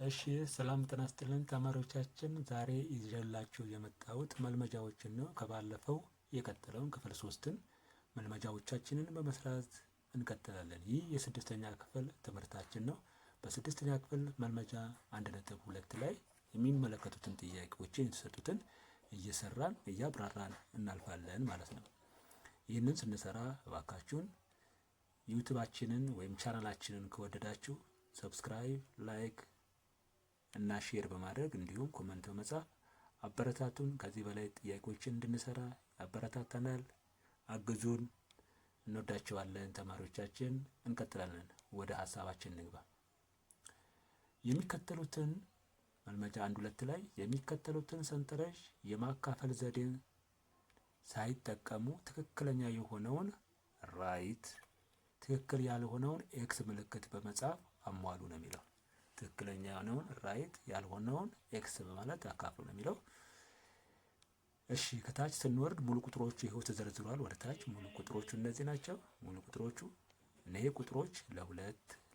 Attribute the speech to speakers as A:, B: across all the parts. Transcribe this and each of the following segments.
A: እሺ ሰላም ጤና ይስጥልን ተማሪዎቻችን፣ ዛሬ ይዤላችሁ የመጣሁት መልመጃዎችን ነው። ከባለፈው የቀጠለውን ክፍል 3ን መልመጃዎቻችንን በመስራት እንቀጥላለን። ይህ የስድስተኛ ክፍል ትምህርታችን ነው። በስድስተኛ ክፍል መልመጃ 1.2 ላይ የሚመለከቱትን ጥያቄዎችን የተሰጡትን እየሰራን እያብራራን እናልፋለን ማለት ነው። ይህንን ስንሰራ እባካችሁን ዩቲዩባችንን ወይም ቻናላችንን ከወደዳችሁ ሰብስክራይብ፣ ላይክ እና ሼር በማድረግ እንዲሁም ኮሜንት በመጻፍ አበረታቱን። ከዚህ በላይ ጥያቄዎችን እንድንሰራ ያበረታታናል። አግዙን። እንወዳቸዋለን ተማሪዎቻችን። እንቀጥላለን። ወደ ሀሳባችን እንግባ። የሚከተሉትን መልመጃ 1.2 ላይ የሚከተሉትን ሰንጠረዥ የማካፈል ዘዴን ሳይጠቀሙ ትክክለኛ የሆነውን ራይት፣ ትክክል ያልሆነውን ኤክስ ምልክት በመጻፍ አሟሉ ነው የሚለው። ትክክለኛ የሆነውን ራይት፣ ያልሆነውን ኤክስ በማለት አካፍሉ ነው የሚለው። እሺ ከታች ስንወርድ ሙሉ ቁጥሮቹ ይኸው ተዘርዝሯል። ወደ ታች ሙሉ ቁጥሮቹ እነዚህ ናቸው። ሙሉ ቁጥሮቹ እነዚህ ቁጥሮች ለ2፣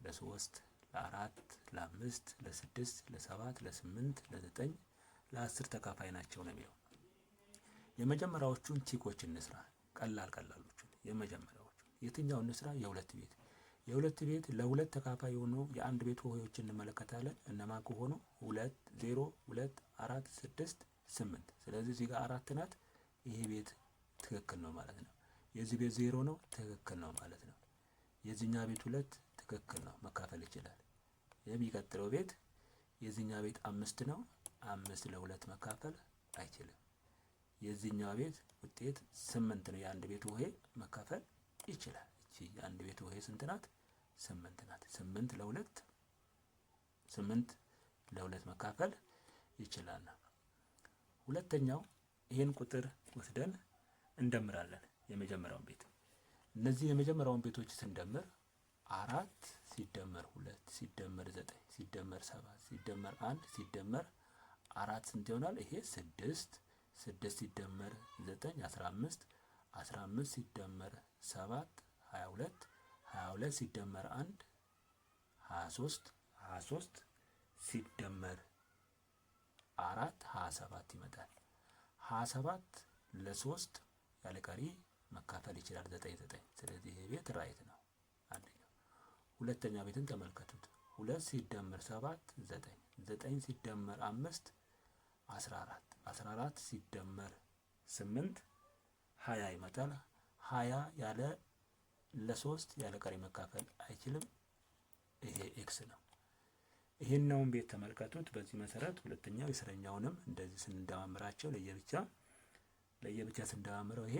A: ለ3፣ ለ4፣ ለ5፣ ለ6፣ ለ7፣ ለ8፣ ለ9፣ ለ10 ተካፋይ ናቸው ነው የሚለው። የመጀመሪያዎቹን ቲኮች እንስራ። ቀላሎቹን የመጀመሪያዎቹ የትኛውን እንስራ? የሁለት ቤት ለሁለት ተካፋይ የሆኑ የአንድ ቤት ሆሄዎችን እንመለከታለን። እነማን ከሆኑ 2፣ 0፣ 2፣ 4፣ 6፣ 8። ስለዚህ እዚህ ጋር 4 ናት። ይሄ ቤት ትክክል ነው ማለት ነው። የዚህ ቤት 0 ነው፣ ትክክል ነው ማለት ነው። የዚህኛው ቤት 2 ትክክል ነው፣ መካፈል ይችላል። የሚቀጥለው ቤት የዚህኛው ቤት 5 ነው፣ 5 ለ2 መካፈል አይችልም። የዚህኛው ቤት ውጤት 8 ነው። የአንድ ቤት ሆሄ መካፈል ይችላል። እቺ የአንድ ቤት ሆሄ ስንት ናት? 8 ናት። 8 ለ2 መካፈል ይችላል። ሁለተኛው ይሄን ቁጥር ወስደን እንደምራለን። የመጀመሪያውን ቤት እነዚህ የመጀመሪያውን ቤቶች ስንደምር 4 ሲደመር 2 ሲደመር 9 ሲደመር 7 ሲደመር 1 ሲደመር 4 ስንት ይሆናል? ይሄ 6 ሲደመር 9 15 15 ሲደመር 7 22 ሲደመር 1 23 ሲደመር 4 27 ይመጣል። 27 ለ3 ያለ ቀሪ መካፈል ይችላል። 9። ስለዚህ ይሄ ቤት ራይት ነው። አንደኛው። ሁለተኛ ቤትን ተመልከቱት። 2 ሲደመር 7 9 ሲደመር 5 14 ሲደመር 8 20 ይመጣል። 20 ያለ ለ3 ያለ ቀሪ መካፈል አይችልም። ይሄ ኤክስ ነው። ይሄኛውን ቤት ተመልከቱት። በዚህ መሰረት ሁለተኛው የስረኛውንም እንደዚህ ስንደማምራቸው ለየብቻ ስንደማምረው ይሄ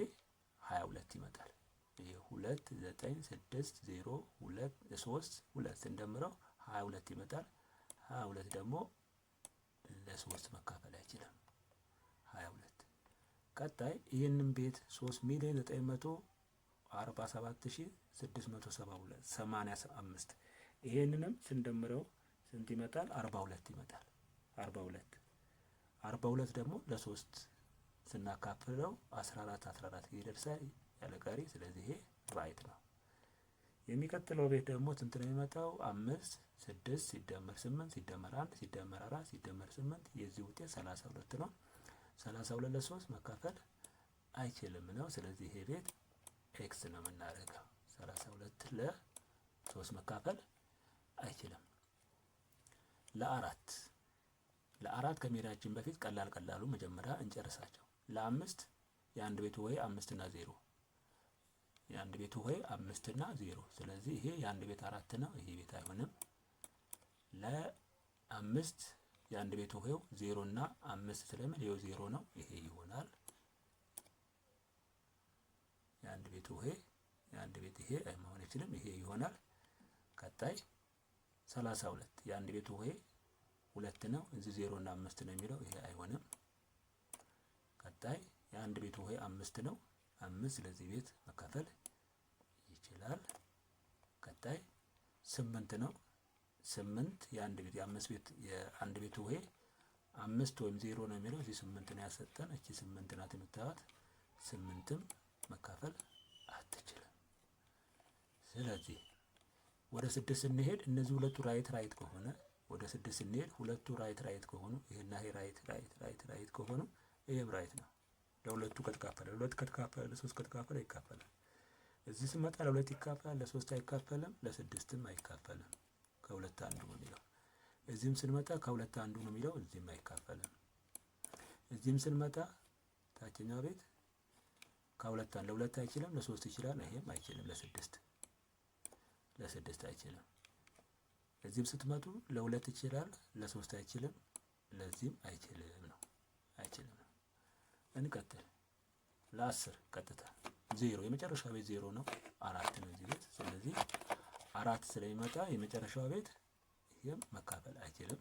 A: 22 ይመጣል። ይሄ 2 9 6 0 2 3 2 ስንደምረው 22 ይመጣል። 22 ደግሞ ለ3 መካፈል አይችልም። 22 ቀጣይ ይህንን ቤት 3,947,685 ይሄንንም ስንደምረው ስንት ይመጣል? 42 ይመጣል። 42 ደግሞ ለ3 ስናካፍለው 14 ይደርሳል ያለ ቀሪ። ስለዚህ ይሄ ራይት ነው። የሚቀጥለው ቤት ደግሞ ስንት ነው የሚመጣው? 5 6 ሲደመር 8 ሲደመር 1 ሲደመር 4 ሲደመር 8 የዚህ ውጤት 32 ነው። 32 ለ3 መካፈል አይችልም ነው። ስለዚህ ይሄ ቤት ኤክስ ነው የምናደርገው። 32 ለ3 መካፈል አይችልም። ለአራት ከመሄዳችን በፊት ቀላሉ መጀመሪያ እንጨርሳቸው። ለ5 የአንድ ቤት ሆሄ 5 እና 0 የአንድ ቤት ሆሄ 5 እና 0። ስለዚህ ይሄ የአንድ ቤት 4 ነው። ይሄ ቤት አይሆንም። ለ5 የአንድ ቤት ሆሄው 0 እና 5 ስለምን ይሄው 0 ነው። ይሄ ይሆናል። የአንድ ቤት ሆሄ ይሄ መሆን አይችልም። ይሄ ይሆናል። ቀጣይ 32 የአንድ ቤት ሆሄ 2 ነው። እዚህ 0 እና 5 ነው የሚለው። ይሄ አይሆንም። ቀጣይ የአንድ ቤት ሆሄ 5 ነው። 5 ስለዚህ ቤት መካፈል ይችላል። ቀጣይ 8 ነው። 8 የአንድ ቤት ሆሄ 5 ወይም 0 ነው የሚለው። እዚህ 8 ነው ያሰጠን። እቺ 8 ናት የምታዩት። 8ም መካፈል አትችልም። ስለዚህ ወደ 6 ስንሄድ እነዚህ ሁለቱ ራይት ከሆነ ወደ 6 ስንሄድ ሁለቱ ራይት ከሆኑ ይሄና ይሄ ራይት ከሆኑ ይሄም ራይት ነው። ለሁለቱ ከተካፈለ ለሁለት ከተካፈለ ለሶስት ከተካፈለ ይካፈላል። እዚህ ስመጣ ለሁለት ይካፈላል፣ ለሶስት አይካፈልም፣ ለስድስትም አይካፈልም። ከሁለት አንዱ ነው የሚለው። እዚህም ስንመጣ ከሁለት አንዱ ነው የሚለው። እዚህም አይካፈልም። እዚህም ስንመጣ ታችኛው ቤት ከሁለት አንዱ ለሁለት አይችልም፣ ለሶስት ይችላል፣ ይሄም አይችልም፣ ለስድስት አይችልም። እዚህም ስትመጡ ለሁለት ይችላል፣ ለሶስት አይችልም፣ ለዚህም አይችልም ነው። እንቀጥል። ለ10 ቀጥታ 0 የመጨረሻው ቤት 0 ነው። 4 ነው እዚህ ቤት። ስለዚህ 4 ስለሚመጣ የመጨረሻው ቤት ይሄም መካፈል አይችልም።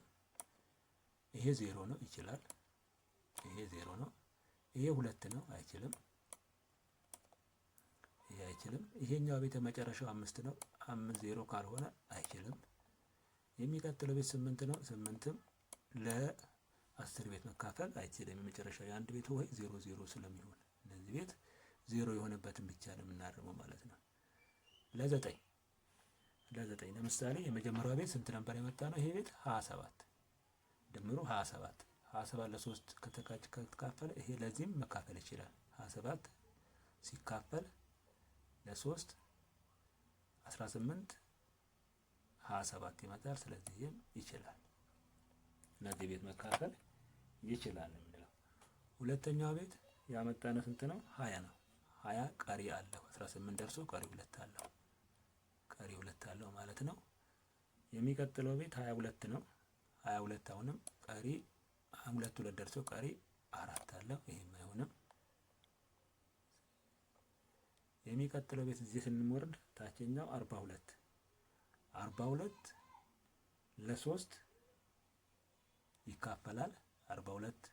A: ይሄ 0 ነው፣ ይችላል። ይሄ 0 ነው። ይሄ 2 ነው፣ አይችልም። ይሄ አይችልም። ይሄኛው ቤት የመጨረሻው 5 ነው። 5 0 ካልሆነ አይችልም። የሚቀጥለው ቤት 8 ነው። 8ም ለ10 ቤት መካፈል አይችልም። የመጨረሻው የአንድ ቤት ወይ 0 0 ስለሚሆን ለዚህ ቤት 0 የሆነበትን ብቻ ነው የምናርመው ማለት ነው። ለ9 ለምሳሌ የመጀመሪያው ቤት ስንት ነበር የመጣ ነው? ይሄ ቤት 27 ድምሩ 27 ለ3 ከተካፈለ ይሄ ለዚህም መካፈል ይችላል። 27 ሲካፈል ለ3 18 27 ይመጣል። ስለዚህም ይችላል። ለዚህ ቤት መካፈል ይችላል የምንለው። ሁለተኛው ቤት ያመጣነው ስንት ነው? 20 ነው። 20 ቀሪ አለው። 18 ደርሶ ቀሪ 2 አለው ማለት ነው። የሚቀጥለው ቤት 22 ነው። 22 አሁንም ቀሪ 2 ደርሶ ቀሪ 4 አለው። ይሄም አይሆንም። የሚቀጥለው ቤት እዚህ ስንወርድ ታችኛው 42 ለ3 ይካፈላል። 42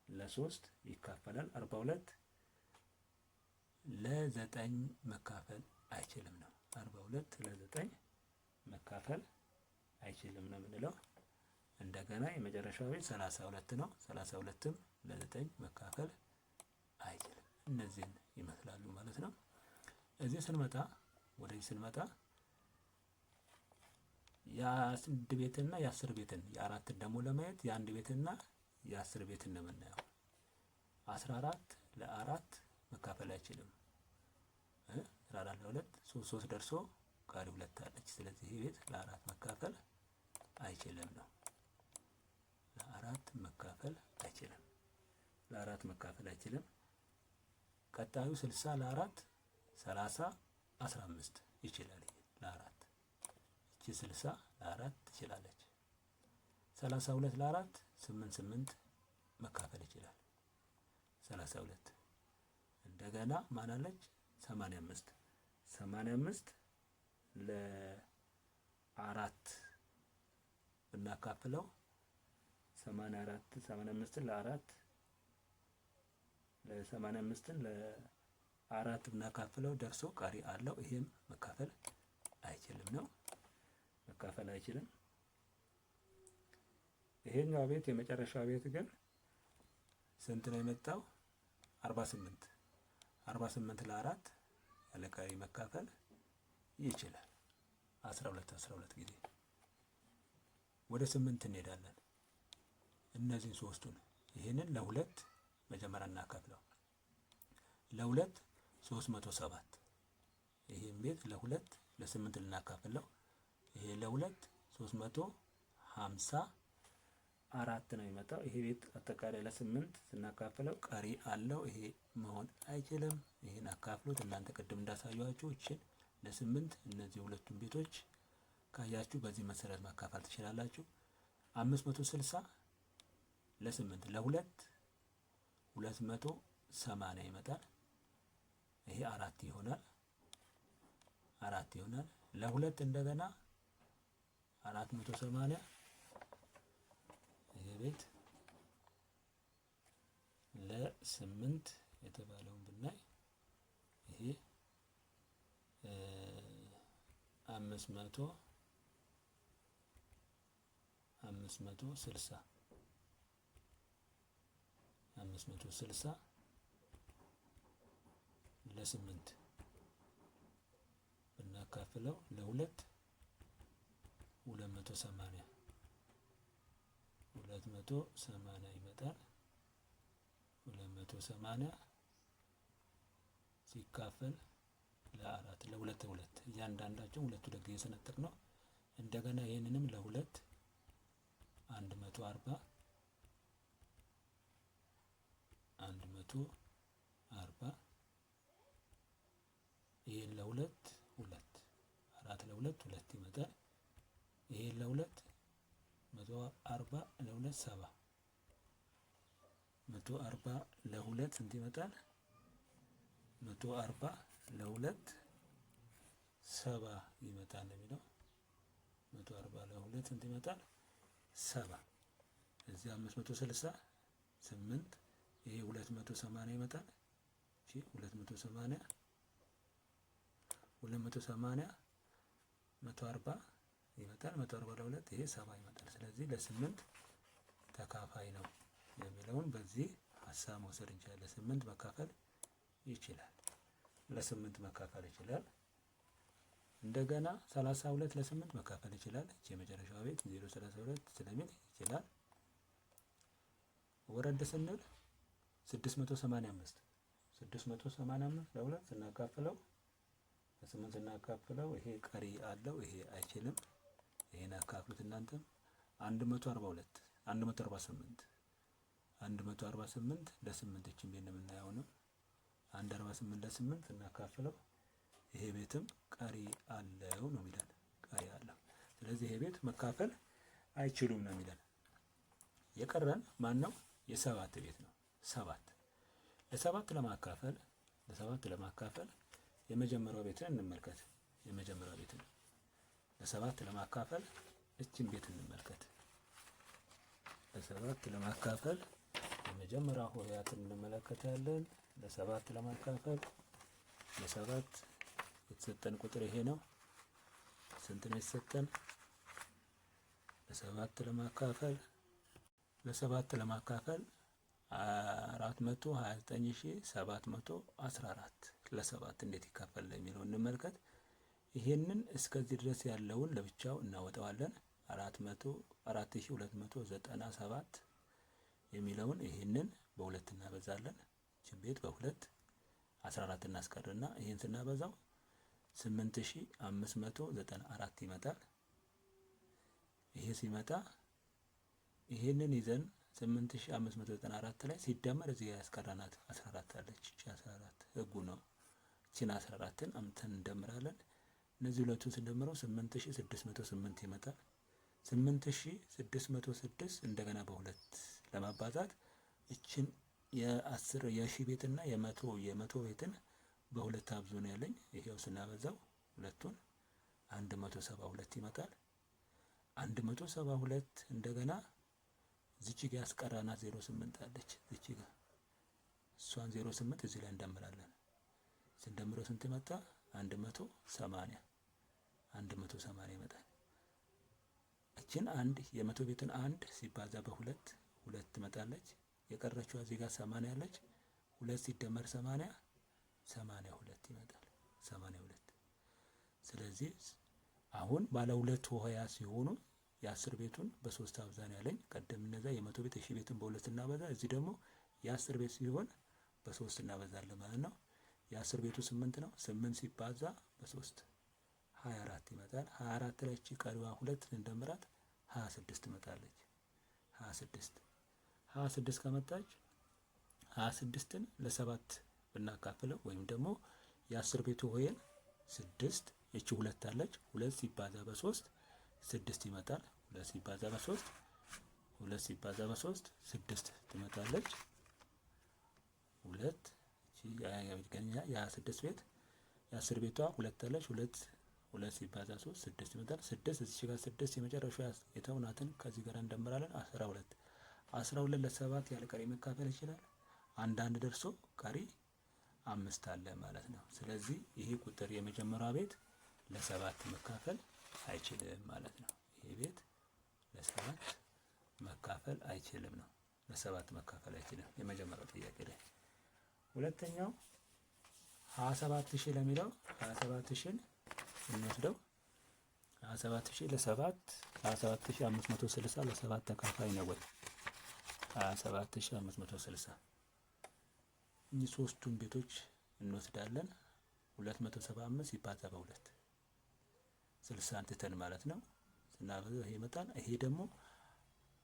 A: ለ3 ይካፈላል። 42 ለ9 መካፈል አይችልም ነው። 42 ለ9 መካፈል አይችልም ነው የምንለው። እንደገና የመጨረሻው ቤት 32 ነው። 32ም ለ9 መካፈል አይችልም። እነዚህን ይመስላሉ ማለት ነው። እዚህ ስንመጣ ወደዚህ ስንመጣ የአንድ ቤትና የ10 ቤትን የአራትን ደግሞ ለማየት የአንድ ቤትና የ10 ቤትን ነው የምናየው። 14 ለ4 መካፈል አይችልም። 14 ለ2 3 ደርሶ ቀሪ 2 አለች። ስለዚህ ይሄ ቤት ለ4 መካፈል አይችልም ነው። ለ4 መካፈል አይችልም። ቀጣዩ 60 ለ4 30 15 ይችላል። ለ4 እቺ 60 ለ4 ትችላለች። 32 ለ4 8 መካፈል ይችላል። 32 እንደገና ማን አለች? 85 ለ4 ብናካፍለው 85ን ለ4 ብናካፍለው ደርሶ ቀሪ አለው። ይሄም መካፈል አይችልም ነው። መካፈል አይችልም። ይሄኛው ቤት የመጨረሻው ቤት ግን ስንት ነው የመጣው? 48 ለ4 ያለ ቀሪ መካፈል ይችላል። 12 ጊዜ ወደ 8 እንሄዳለን። እነዚህን ሶስቱን ይሄንን ለ2 መጀመሪያ እናካፍለው። ለ2 307 ይሄን ቤት ለ2 ለ8 ልናካፍለው። ይሄ ለ2 354 ነው የሚመጣው። ይሄ ቤት አጠቃላይ ለ8 ስናካፍለው ቀሪ አለው። ይሄ መሆን አይችልም። ይሄን አካፍሉት። እናንተ ቅድም እንዳሳያችሁ እቺን ለ8 እነዚህ ሁለቱን ቤቶች ካያችሁ በዚህ መሰረት ማካፈል ትችላላችሁ። 560 ለ8 ለ2 280 ይመጣል። ይሄ 4 ይሆናል። ለ2 እንደገና 480 ይሄ ቤት ለ8 የተባለውን ብናይ ይሄ 560 ለ8 ብናካፍለው ለ2 280 280 ይመጣል። 280 ሲካፈል ለአራት ለሁለት እያንዳንዳቸው ሁለት ጊዜ ስነጥቅ ነው። እንደገና ይሄንንም ለሁለት 140 ይሄን ለሁለት አራት ለሁለት ይመጣል። ይሄን ለሁለት 140 ለሁለት 70 140 ለሁለት ስንት ይመጣል? 140 ለሁለት 70 ይመጣል ነው የሚለው። 140 ለሁለት ስንት ይመጣል? 70። እዚህ 568 ይሄ 280 ይመጣል። እሺ 280 140 ይመጣል። 140 ለሁለት ይሄ 70 ይመጣል። ስለዚህ ለ8 ተካፋይ ነው የሚለውን በዚህ ሀሳብ መውሰድ እንችላለን። ለ8 መካፈል ይችላል። ለ8 መካፈል ይችላል። እንደገና 32 ለ8 መካፈል ይችላል። እቺ የመጨረሻው ቤት 032 ስለሚል ይችላል። ወረድ ስንል 685 ለሁለት ስናካፍለው ለ8 ስናካፍለው ይሄ ቀሪ አለው። ይሄ አይችልም። ይሄን አካፍሉት እናንተም 148 ለ8 እቺን ቤት የምናየው ነው። 148 ለ8 ስናካፍለው ይሄ ቤትም ቀሪ አለው ነው የሚለን። ቀሪ አለው። ስለዚህ ይሄ ቤት መካፈል አይችሉም ነው የሚለን። የቀረን ማን ነው? የሰባት ቤት ነው። ለሰባት ለማካፈል የመጀመሪያው ቤትን እንመልከት። የመጀመሪያው ቤትን ለሰባት ለማካፈል እችን ቤት እንመልከት። ለሰባት ለማካፈል የመጀመሪያው ሆሄያትን እንመለከታለን። ለሰባት ለማካፈል ለሰባት የተሰጠን ቁጥር ይሄ ነው። ስንት ነው የተሰጠን? ለሰባት ለማካፈል 429714 ለሰባት እንዴት ይካፈል የሚለውን እንመልከት። ይሄንን እስከዚህ ድረስ ያለውን ለብቻው እናወጣዋለን። 4297 የሚለውን ይሄንን በሁለት እናበዛለን። እቺን ቤት በሁለት 14 እናስቀርና ይሄን ስናበዛው 8594 ይመጣል። ይሄ ሲመጣ ይሄንን ይዘን 8594 ላይ ሲደመር እዚህ ያስቀራናት 14 አለች። እቺ 14 ህጉ ነው። እቺን 14ን አምተን እንደምራለን። እነዚህ ሁለቱን ስንደምረው 8608 ይመጣል። 8606 እንደገና በሁለት ለማባዛት እቺን የ10 የሺህ ቤትና የመቶ ቤትን በሁለት አብዙ ነው ያለኝ። ይሄው ስናበዛው ሁለቱን 172 ይመጣል። 172 እንደገና እዚች ጋር ያስቀራናት 08 አለች። እዚች ጋር እሷን 08 እዚህ ላይ እንደምራለን። ስንደምረው ስንት መጣ? 180 ይመጣል። እቺን አንድ የመቶ ቤትን አንድ ሲባዛ በሁለት ሁለት ትመጣለች። የቀረችው እዚህ ጋር 80 አለች። ሁለት ሲደመር 82 ይመጣል። 82 ስለዚህ አሁን ባለ ሁለት ሆሄያት ሲሆኑ የ10 ቤቱን በ3 አብዛን ያለኝ። ቀደም እነዛ የመቶ ቤት የሺህ ቤትን በሁለት እናበዛ። እዚህ ደግሞ የ10 ቤት ሲሆን በ3 እናበዛለን ማለት ነው። የ10 ቤቱ 8 ነው። 8 ሲባዛ በ3 24 ይመጣል። 24 ላይ እቺ ቀሪዋ ሁለት እንደምራት 26 ትመጣለች። 26 ከመጣች 26ን ለ7 ብናካፍለው ወይም ደግሞ የ10 ቤቱ ሆሄን 6 እቺ ሁለት አለች። 2 ሲባዛ በ3 6 ይመጣል። 2 ሲባዛ በ3 6 ትመጣለች። 2 እቺ የ26 ቤት የ10 ቤቷ ሁለት አለች። 2 ሲባዛ 3 6 ይመጣል። 6 እዚህ ጋር 6 የመጨረሻው የተውናትን ከዚህ ጋር እንደምራለን። 12 ለ7 ያለ ቀሪ መካፈል ይችላል። አንድ ደርሶ ቀሪ 5 አለ ማለት ነው። ስለዚህ ይሄ ቁጥር የመጀመሪያ ቤት ለ7 መካፈል አይችልም ማለት ነው። ይሄ ቤት ለ7 መካፈል አይችልም ነው። ለ7 መካፈል አይችልም የመጀመሪያው ጥያቄ ላይ። ሁለተኛው 27000 ለሚለው 27000ን እንወስደው። 27000 ለ7 27560 ለ7 ተካፋይ ነው ወይ? 27560 እኚህ ሶስቱን ቤቶች እንወስዳለን። 275 ሲባዛ በ2 60 ትተን ማለት ነው ስናበዛው ይሄ ይመጣል። ይሄ ደግሞ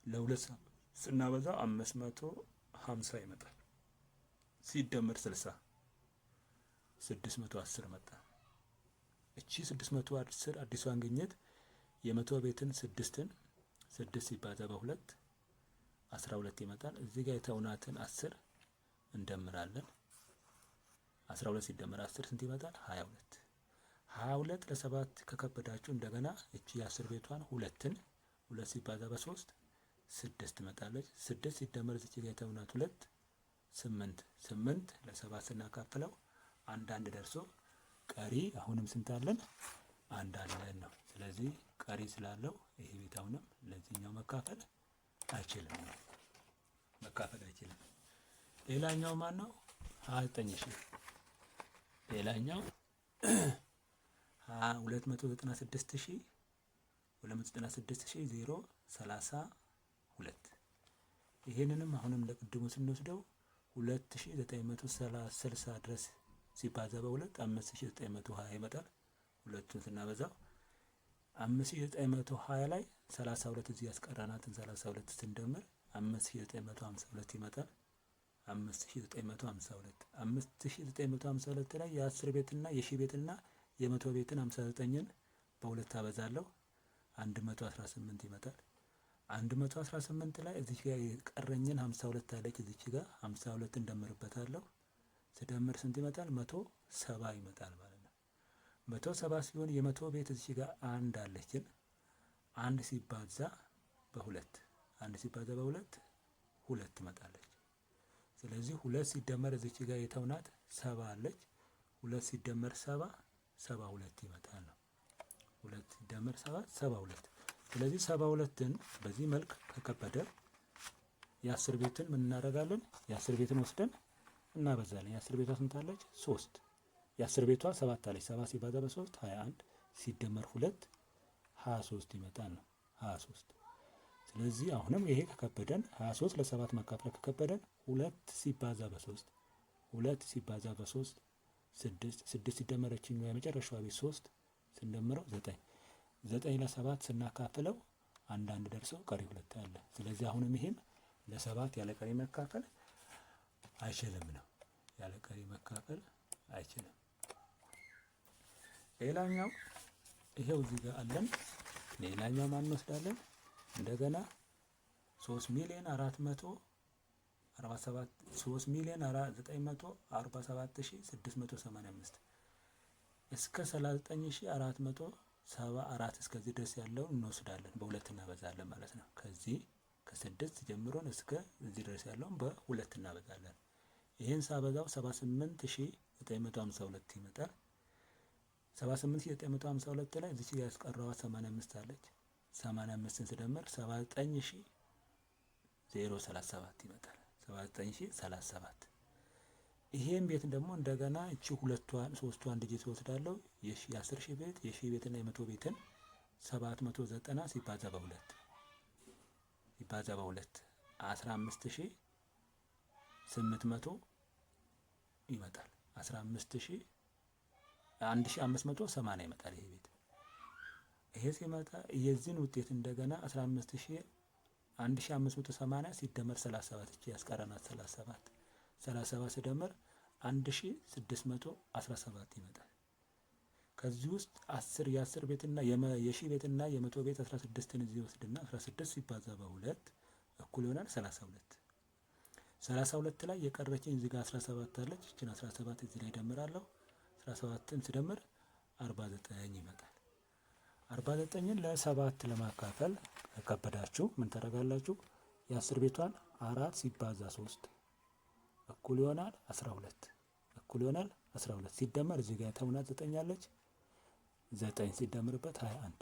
A: ለሁለት ስናበዛው 550 ይመጣል። ሲደመር 60 610 መጣ። እቺ 610 አዲሷን ግኝት የመቶ ቤትን 6 ሲባዛ በ2 12 ይመጣል። እዚህ ጋር የተውናትን 10 እንደምራለን። 12 ሲደመር 10 ስንት ይመጣል? 22 22 ለ7 ከከበዳችሁ እንደገና እቺ የ10 ቤቷን 2 ሲባዛ በ3 6 ትመጣለች። 6 ሲደመር እዚህ ጋር የተውናት 2 8 ለ7 ስናካፍለው አንድ ደርሶ ቀሪ አሁንም ስንት አለን? አንድ አለን ነው። ስለዚህ ቀሪ ስላለው ይሄ ቤት አሁንም ለዚህኛው መካፈል አይችልም። ሌላኛው ማን ነው? 29000 ሌላኛው 296032 ይሄንንም አሁንም ለቅድሙ ስንወስደው 2960 ድረስ ሲባዛ በ2 5920 ይመጣል። ሁለቱን ስናበዛው 5920 ላይ 32 እዚህ ያስቀራናትን 32 ስንደምር 5952 ይመጣል። 5952 ላይ የ10 ቤትና የ1000 ቤትና የመቶ ቤትን 59ን በሁለት አበዛለሁ 118 ይመጣል። 118 ላይ እዚህ ጋር የቀረኝን 52 አለች። እዚህ ጋር 52 እንደምርበታለሁ። ስደምር ስንት ይመጣል? 170 ይመጣል ማለት ነው። 170 ሲሆን የመቶ ቤት እዚህ ጋር አንድ አለችን። አንድ ሲባዛ በሁለት ሁለት ትመጣለች። ስለዚህ 2 ሲደመር እዚህ ጋር የተውናት 70 አለች። 2 ሲደመር 70 72 ይመጣል ነው። 2 ሲደመር 7 72። ስለዚህ 72ን በዚህ መልክ ከከበደ የ10 ቤትን ምን እናደርጋለን? የ10 ቤትን ወስደን እናበዛለን። የ10 ቤቷ ስንት አለች? 3። የ10 ቤቷ 7 አለች። 7 ሲባዛ በ3 21 ሲደመር 2 23 ይመጣል ነው። 23። ስለዚህ አሁንም ይሄ ከከበደን 23 ለ7 መካፈል ከከበደን 2 ሲባዛ በ3 6 ሲደመረችኝ የመጨረሻዋ ቤት 3 ስንደምረው 9 ለ7 ስናካፍለው አንድ ደርሰው ቀሪ 2 አለ። ስለዚህ አሁንም ይሄም ለ7 ያለ ቀሪ መካፈል አይችልም ነው። ያለ ቀሪ መካፈል አይችልም። ሌላኛው ይሄው እዚህ ጋር አለን። ሌላኛው ማን እንወስዳለን? እንደገና 3,947,685 እስከ 39,474 እስከዚህ ድረስ ያለውን እንወስዳለን። በሁለት እናበዛለን ማለት ነው። ከዚህ ከ6 ጀምሮን እስከ እዚህ ድረስ ያለውን በሁለት እናበዛለን። ይሄን ሳበዛው 78,952 ይመጣል። 78,952 ላይ እዚህ ጋር ያስቀረዋ 85 አለች። 85ን ስደምር 79,037 ይመጣል። 79,037 ይሄን ቤት ደግሞ እንደገና እቺ ሶስቷን ዲጂት ወስዳለሁ። የ10,000 ቤት የ1000 ቤትና የ100 ቤትን 790 ሲባዛ በ2 15,800 ይመጣል። 15,580 ይመጣል ይሄ ቤት። ይሄ ሲመጣ የዚህን ውጤት እንደገና 15,580 ሲደመር 37 እቺ ያስቀረናት 37 ሲደመር 1,617 ይመጣል። ከዚህ ውስጥ የ10 ቤትና የ1000 ቤትና የ100 ቤት 16ን እዚህ ወስድና 16 ሲባዛ በ2 እኩል ይሆናል 32 ላይ የቀረችኝ እዚህ ጋር 17 አለች። እቺን 17 እዚህ ላይ ደምራለሁ። 17ን ስደምር 49 ይመጣል። 49ን ለ7 ለማካፈል ከከበዳችሁ ምን ታደርጋላችሁ? የ10 ቤቷን 4 ሲባዛ 3 እኩል ይሆናል 12 ሲደመር እዚህ ጋር ተውናት 9 አለች። 9 ሲደምርበት 21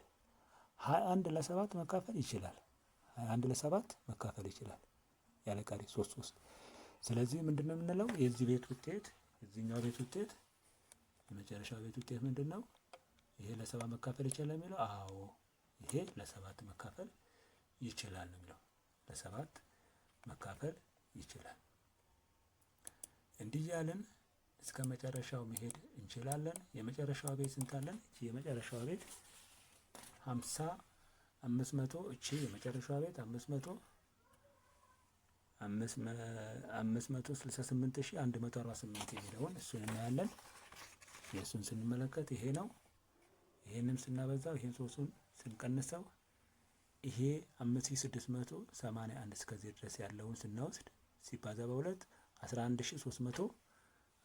A: ለ7 መካፈል ይችላል። 21 ለ7 መካፈል ይችላል ያለ ቀሪ 3 ስለዚህ ምንድነው የምንለው? የዚህ ቤት ውጤት የዚህኛው ቤት ውጤት የመጨረሻው ቤት ውጤት ምንድነው? ይሄ ለ7 መካፈል ይችላል የሚለው አዎ፣ ይሄ ለ7 መካፈል ይችላል ነው የሚለው። ለ7 መካፈል ይችላል። እንዲህ ያልን እስከ መጨረሻው መሄድ እንችላለን። የመጨረሻዋ ቤት ስንት አለን? እቺ የመጨረሻዋ ቤት 500 እቺ የመጨረሻዋ ቤት 568,148 የሚለውን እሱን እናያለን። የእሱን ስንመለከት ይሄ ነው። ይሄንም ስናበዛው ይሄን ሶስቱን ስንቀንሰው ይሄ 5681 እስከዚህ ድረስ ያለውን ስናወስድ ሲባዛ በሁለት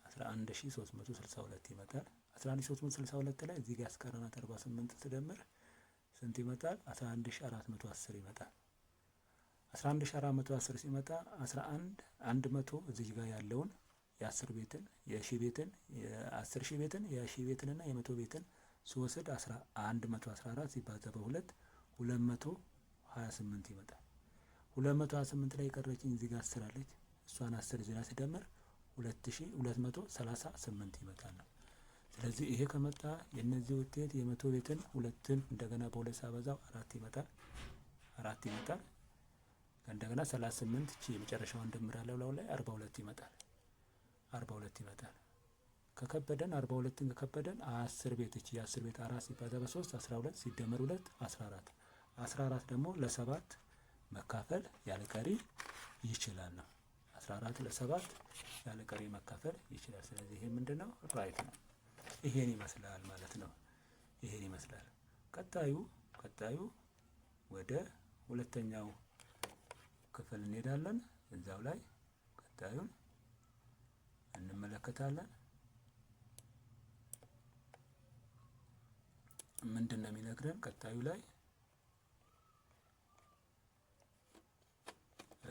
A: 11362 ይመጣል። 11362 ላይ እዚህ ጋር ያስቀረናት 48 ስደምር ስንት ይመጣል? 11410 ይመጣል። 11410 ሲመጣ 100 እዚህ ጋር ያለውን የ10 ቤትን የ1000 ቤትን የ10,000 ቤትን የ1000 ቤትንና የ100 ቤትን ሲወስድ 114 ሲባዛ በሁለት 228 ይመጣል። 228 ላይ የቀረችኝ እዚህ ጋር 10 አለች። እሷን 10 እዚህ ላይ ስደምር 2238 ይመጣል ነው። ስለዚህ ይሄ ከመጣ የነዚህ ውጤት የ100 ቤትን ሁለትን እንደገና በሁለት ሳበዛው 4 ይመጣል። እንደገና 38 እቺ የመጨረሻውን እንደምራለሁ ላይ 42 ይመጣል። ከከበደን 42ን ከከበደን 10 ቤት እቺ የ10 ቤት 4 ሲባዛ በ3 12 ሲደመር 2 14 ደግሞ ለ7 መካፈል ያለ ቀሪ ይችላል ነው። 14 ለ7 ያለ ቀሪ መካፈል ይችላል። ስለዚህ ይሄ ምንድነው? ራይት ነው። ይሄን ይመስላል ማለት ነው። ይሄን ይመስላል። ቀጣዩ ወደ ሁለተኛው ክፍል እንሄዳለን። እዛው ላይ ቀጣዩን እንመለከታለን። ምንድነው የሚነግረን ቀጣዩ ላይ?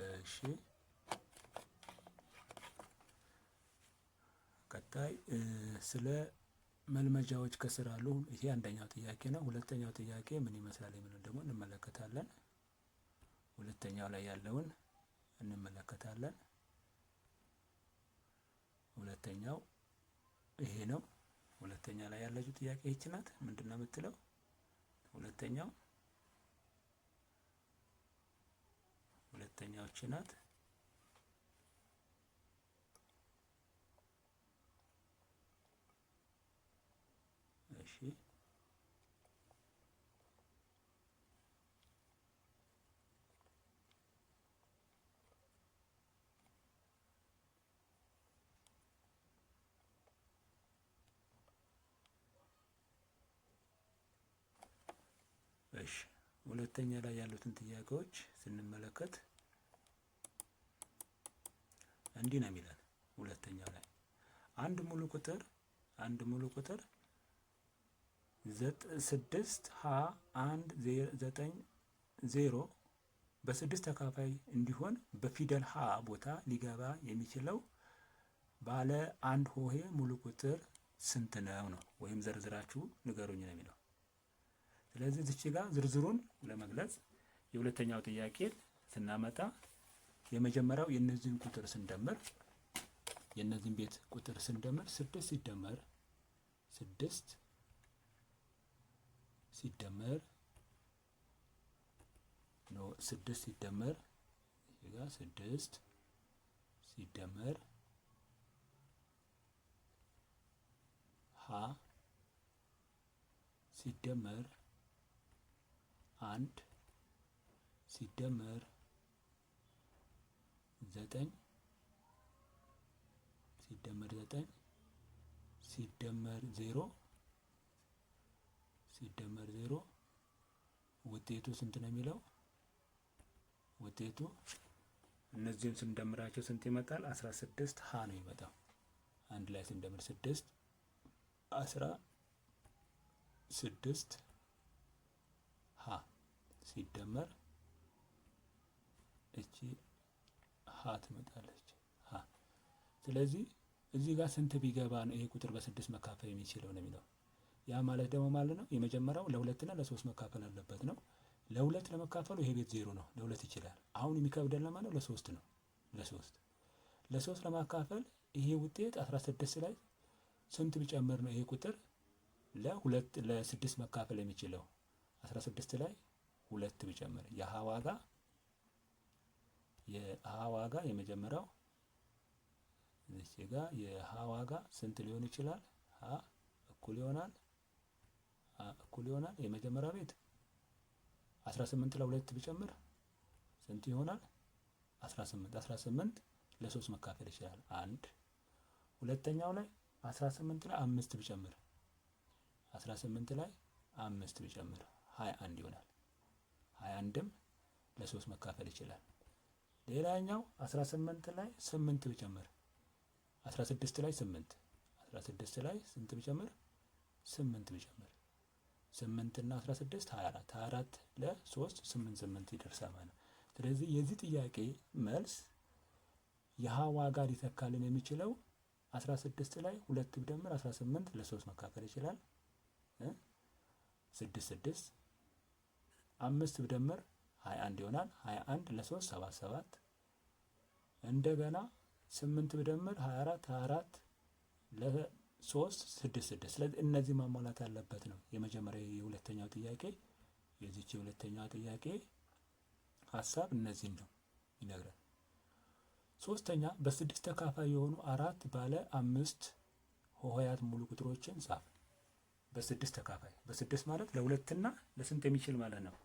A: እሺ ቀጣይ ስለ መልመጃዎች ከስር አሉ። ይሄ አንደኛው ጥያቄ ነው። ሁለተኛው ጥያቄ ምን ይመስላል የሚለውን ደግሞ እንመለከታለን። ሁለተኛው ላይ ያለውን እንመለከታለን። ሁለተኛው ይሄ ነው። ሁለተኛ ላይ ያለችው ጥያቄ ይህች ናት። ምንድነው የምትለው? ሁለተኛው ይህች ናት። እሺ ሁለተኛ ላይ ያሉትን ጥያቄዎች ስንመለከት እንዲህ ነው የሚለን። ሁለተኛው ላይ አንድ ሙሉ ቁጥር 6 በ6 ተካፋይ እንዲሆን በፊደል ሀ ቦታ ሊገባ የሚችለው ባለ አንድ ሆሄ ሙሉ ቁጥር ስንት ነው? ወይም ዘርዝራችሁ ንገሩኝ ነው የሚለው። ስለዚህ እዚህ ጋር ዝርዝሩን ለመግለጽ የሁለተኛው ጥያቄ ስናመጣ የመጀመሪያው የነዚህን ቁጥር ስንደምር የነዚህን ቤት ቁጥር ስንደምር 6 ሲደመር 6 ሲደመር እዚህ ጋር 6 ሲደመር ሀ ሲደመር 1 ሲደመር 9 ሲደመር 0 ውጤቱ ስንት ነው የሚለው? ውጤቱ እነዚህን ስንደምራቸው ስንት ይመጣል? 16 ሀ ነው የሚመጣው። አንድ ላይ ስንደምር 6 16 ሀ ሲደመር እቺ ሀ ትመጣለች። ሀ ስለዚህ እዚህ ጋር ስንት ቢገባ ነው ይሄ ቁጥር በ6 መካፈል የሚችለው ነው የሚለው። ያ ማለት ደግሞ ማለት ነው የመጀመሪያው ለ2 እና ለ3 መካፈል አለበት ነው። ለ2 ለመካፈሉ ይሄ ቤት 0 ነው፣ ለ2 ይችላል። አሁን የሚከብደን ለማለት ነው ለ3 ነው። ለ3 ለማካፈል ይሄ ውጤት 16 ላይ ስንት ቢጨምር ነው ይሄ ቁጥር ለ6 መካፈል የሚችለው? 16 ላይ 2 ቢጨምር የሀ ዋጋ የሀ ዋጋ የመጀመሪያው እዚህ ጋር የሀ ዋጋ ስንት ሊሆን ይችላል? ሀ እኩል ይሆናል የመጀመሪያው ቤት 18 ለ2 ብጨምር ስንት ይሆናል? 18 ለ3 መካፈል ይችላል 1። ሁለተኛው ላይ 18 ላይ 5 ብጨምር 18 ላይ 5 ብጨምር 21 ይሆናል። 21ም ለ3 መካፈል ይችላል። ሌላኛው 18 ላይ 8 ብጨምር 16 ላይ 8 16 ላይ ስንት ብጨምር 8 ብጨምር 8 እና 16 24 ለ3 8 ይደርሳል ማለት ነው። ስለዚህ የዚህ ጥያቄ መልስ የሀ ዋጋ ሊተካልን የሚችለው 16 ላይ 2 ብደምር 18 ለ3 መካፈል ይችላል 6 5 ብደምር 21 ይሆናል 21 ለ3 77 እንደገና 8 ብደምር 24 ለ3 6 ስለዚህ እነዚህ ማሟላት ያለበት ነው። የመጀመሪያ የሁለተኛው ጥያቄ የዚች የሁለተኛው ጥያቄ ሀሳብ እነዚህን ነው ይነግራል። ሶስተኛ በስድስት ተካፋይ የሆኑ 4 ባለ 5 ሆሄያት ሙሉ ቁጥሮችን ጻፍ። በስድስት ተካፋይ በስድስት ማለት ለሁለትና ለስንት የሚችል ማለት ነው።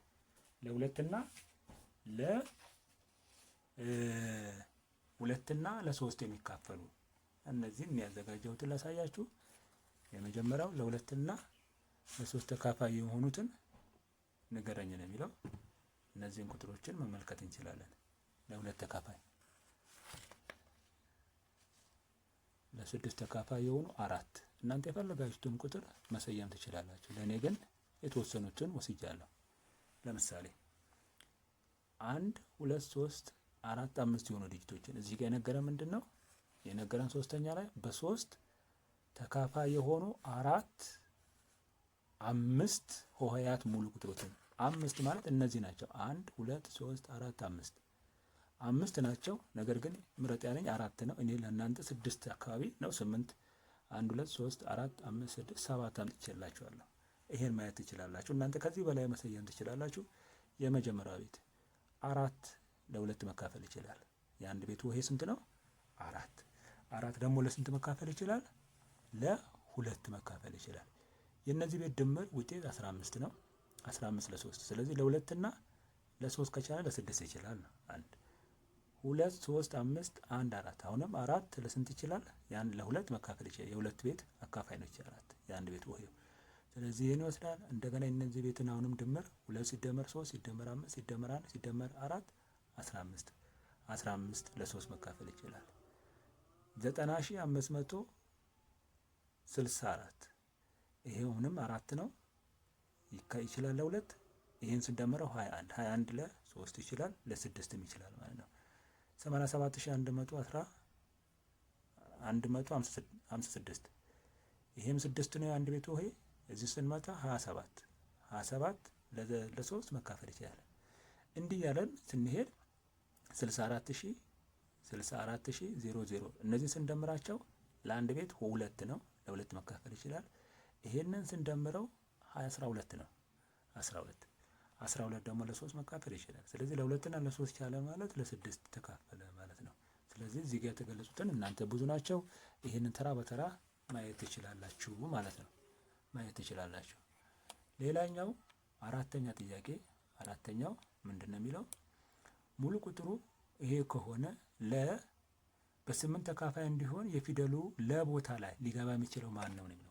A: ለሁለትና ለሶስት የሚካፈሉ እነዚህን የሚያዘጋጀውትን ላሳያችሁ። የመጀመሪያው ለሁለትና ለሶስት ተካፋይ የሆኑትን ንገረኝ ነው የሚለው። እነዚህን ቁጥሮችን መመልከት እንችላለን። ለሁለት ተካፋይ ለስድስት ተካፋይ የሆኑ 4 እናንተ የፈለጋችሁትን ቁጥር መሰየም ትችላላችሁ። ለኔ ግን የተወሰኑትን ወስጃለሁ። ለምሳሌ 1 2 3 4 5 የሆኑ ዲጂቶችን እዚህ ጋር የነገረን ምንድነው? የነገረን ሶስተኛ ላይ በሶስት ተካፋይ የሆኑ 4 5 ሆሄያት ሙሉ ቁጥሮችን 5 ማለት እነዚህ ናቸው። 1 2 3 4 5 ናቸው። ነገር ግን ምረጥ ያለኝ 4 ነው። እኔ ለእናንተ 6 አካባቢ ነው 8 1 2 3 4 5 6 7 አምጥቼላችኋለሁ። ይሄን ማየት ትችላላችሁ። እናንተ ከዚህ በላይ መሰየም ትችላላችሁ። የመጀመሪያው ቤት 4 ለ2 መካፈል ይችላል። የአንድ ቤት ሆሄ ስንት ነው? 4 ደግሞ ለስንት መካፈል ይችላል? ለ2 መካፈል ይችላል። የነዚህ ቤት ድምር ውጤት 15 ነው። 15 ለ3 ስለዚህ ለ2 እና ለ3 ከቻለ ለ6 ይችላል። 1 2 3 5 1 4 አሁንም 4 ለስንት ይችላል? ያን ለ2 መካፈል ይችላል። የሁለት ቤት አካፋይ ነው 4 የአንድ ቤት ሆሄ። ስለዚህ ይሄን ይወስዳል። እንደገና የነዚህ ቤትን አሁንም ድምር 2 ሲደመር 3 ሲደመር 5 ሲደመር 1 ሲደመር 4 15 ለ3 መካፈል ይችላል። 90564 ይሄውንም 4 ነው ይችላል ለ2። ይሄን ስንደምረው 21 ለ3 ይችላል ለ6ም ይችላል ማለት ነው። 87156 ይሄም 6 ነው የአንድ ቤት ሆሄ። እዚህ ስንመጣ 27 ለ3 መካፈል ይችላል። እንዲህ ያለን ስንሄድ 64000 እነዚህ ስንደምራቸው ለአንድ ቤት 2 ነው ለ2 መካፈል ይችላል። ይሄንን ስንደምረው 12 ነው 12 ደግሞ ለ3 መካፈል ይችላል። ስለዚህ ለ2 እና ለ3 ቻለ ማለት ለ6 ተካፈለ ማለት ነው። ስለዚህ እዚህ ጋር የተገለጹትን እናንተ ብዙ ናቸው። ይሄንን ተራ በተራ ማየት ትችላላችሁ ማለት ነው። ሌላኛው አራተኛ ጥያቄ አራተኛው ምንድነው የሚለው? ሙሉ ቁጥሩ ይሄ ከሆነ በ8 ተካፋይ እንዲሆን የፊደሉ ለቦታ ላይ ሊገባ የሚችለው ማን ነው የሚለው።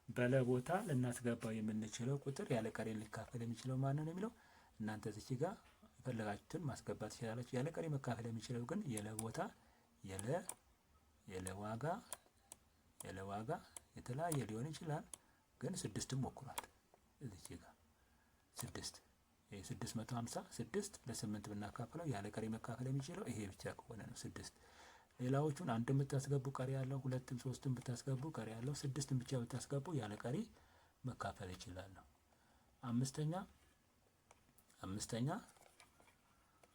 A: በለቦታ ልናስገባው የምንችለው ቁጥር ያለ ቀሪ ሊካፈል የሚችለው ማን ነው የሚለው። እናንተ እዚህ ጋር የፈለጋችሁትን ማስገባት ትችላላችሁ። ያለ ቀሪ መካፈል የሚችለው ግን የለቦታ የለዋጋ የተለያየ ሊሆን ይችላል። ግን 6ም ሞክሯል። እዚህ ጋር 656 ለ8 ብናካፍለው ያለ ቀሪ መካፈል የሚችለው ይሄ ብቻ ከሆነ ነው 6። ሌላዎቹን አንድም ብታስገቡ ቀሪ ያለው፣ 2ም 3ም ብታስገቡ ቀሪ ያለው፣ 6ም ብቻ ብታስገቡ ያለ ቀሪ መካፈል ይችላል ነው።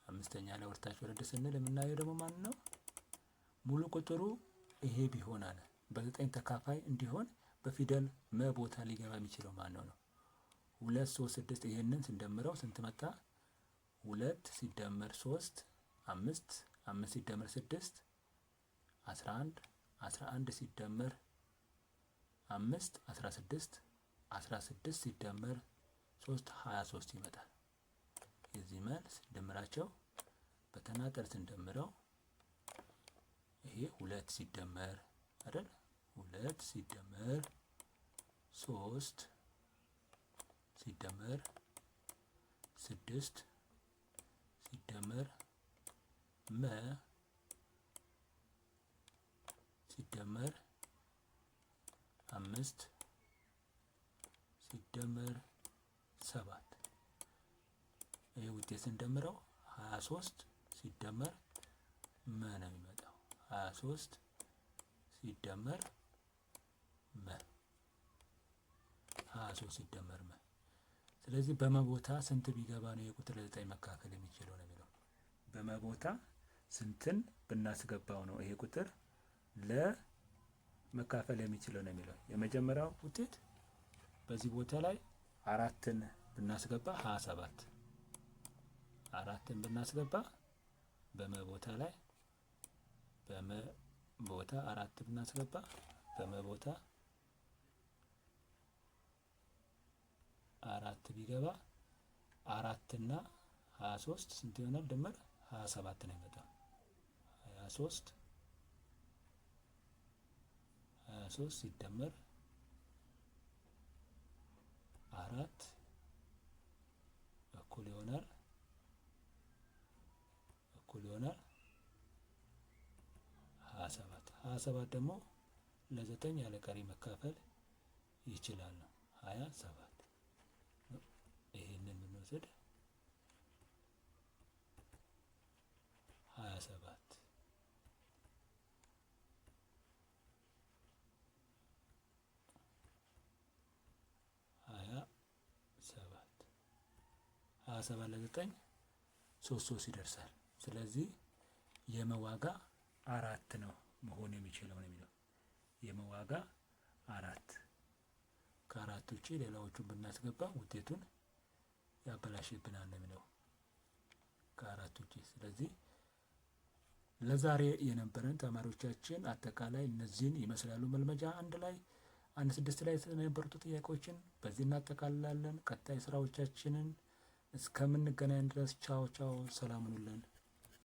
A: አምስተኛ ላይ ወርታች ወረድ ስንል የምናየው ደግሞ ማን ነው? ሙሉ ቁጥሩ ይሄ ቢሆን አለ በ9 ተካፋይ እንዲሆን በፊደል ቦታ ሊገባ የሚችለው ማን ነው? 2 3 6 ይሄንን ስንደምረው ስንት መጣ? 2 ሲደመር 3 5 5 ሲደመር 6 11 11 ሲደመር 5 16 16 ሲደመር 3 23 ይመጣል። የዚህ መልስ ድምራቸው በተናጠል ስንደምረው ይሄ 2 ሲደመር አይደል 2 ሲደመር 3 ሲደመር 6 ሲደመር መ ሲደመር 5 ሲደመር 7 ይሄ ውጤት ስንደምረው 23 ሲደመር መ ነው የሚመጣው። 23 ሲደመር መ 23 ሲደመር መ። ስለዚህ በመቦታ ስንት ቢገባ ነው የቁጥር 9 መካፈል የሚችለው ነው የሚለው። በመቦታ ስንትን ብናስገባው ነው ይሄ ቁጥር ለመካፈል የሚችለው ነው የሚለው። የመጀመሪያው ውጤት በዚህ ቦታ ላይ 4ን ብናስገባ 27 4ን ብናስገባ በመቦታ ላይ በመቦታ 4 ብናስገባ በመቦታ 4 ቢገባ 4 እና 23 ስንት ይሆናል? ድምር 27 ነው የሚመጣው። 23 ሲደመር 4 እኩል ይሆናል 27። 27 ደግሞ ለ9 ያለ ቀሪ መካፈል ይችላል ነው 27። ይሄንን ብንወስድ 27 ለ9 3 ይደርሳል። ስለዚህ የመዋጋ 4 ነው መሆን የሚችለው ነው የሚለው። የመዋጋ 4 ከ4 ውጪ ሌላዎቹን ብናስገባ ውጤቱን ያበላሽብናል ነው የሚለው ከ4 ውጪ። ስለዚህ ለዛሬ የነበረን ተማሪዎቻችን አጠቃላይ እነዚህን ይመስላሉ። መልመጃ 1 ላይ 1-6 ላይ የነበሩት ጥያቄዎችን በዚህ እናጠቃልላለን። ቀጣይ ስራዎቻችንን እስከምንገናኝ ድረስ ቻው ቻው፣ ሰላም ሁኑልን።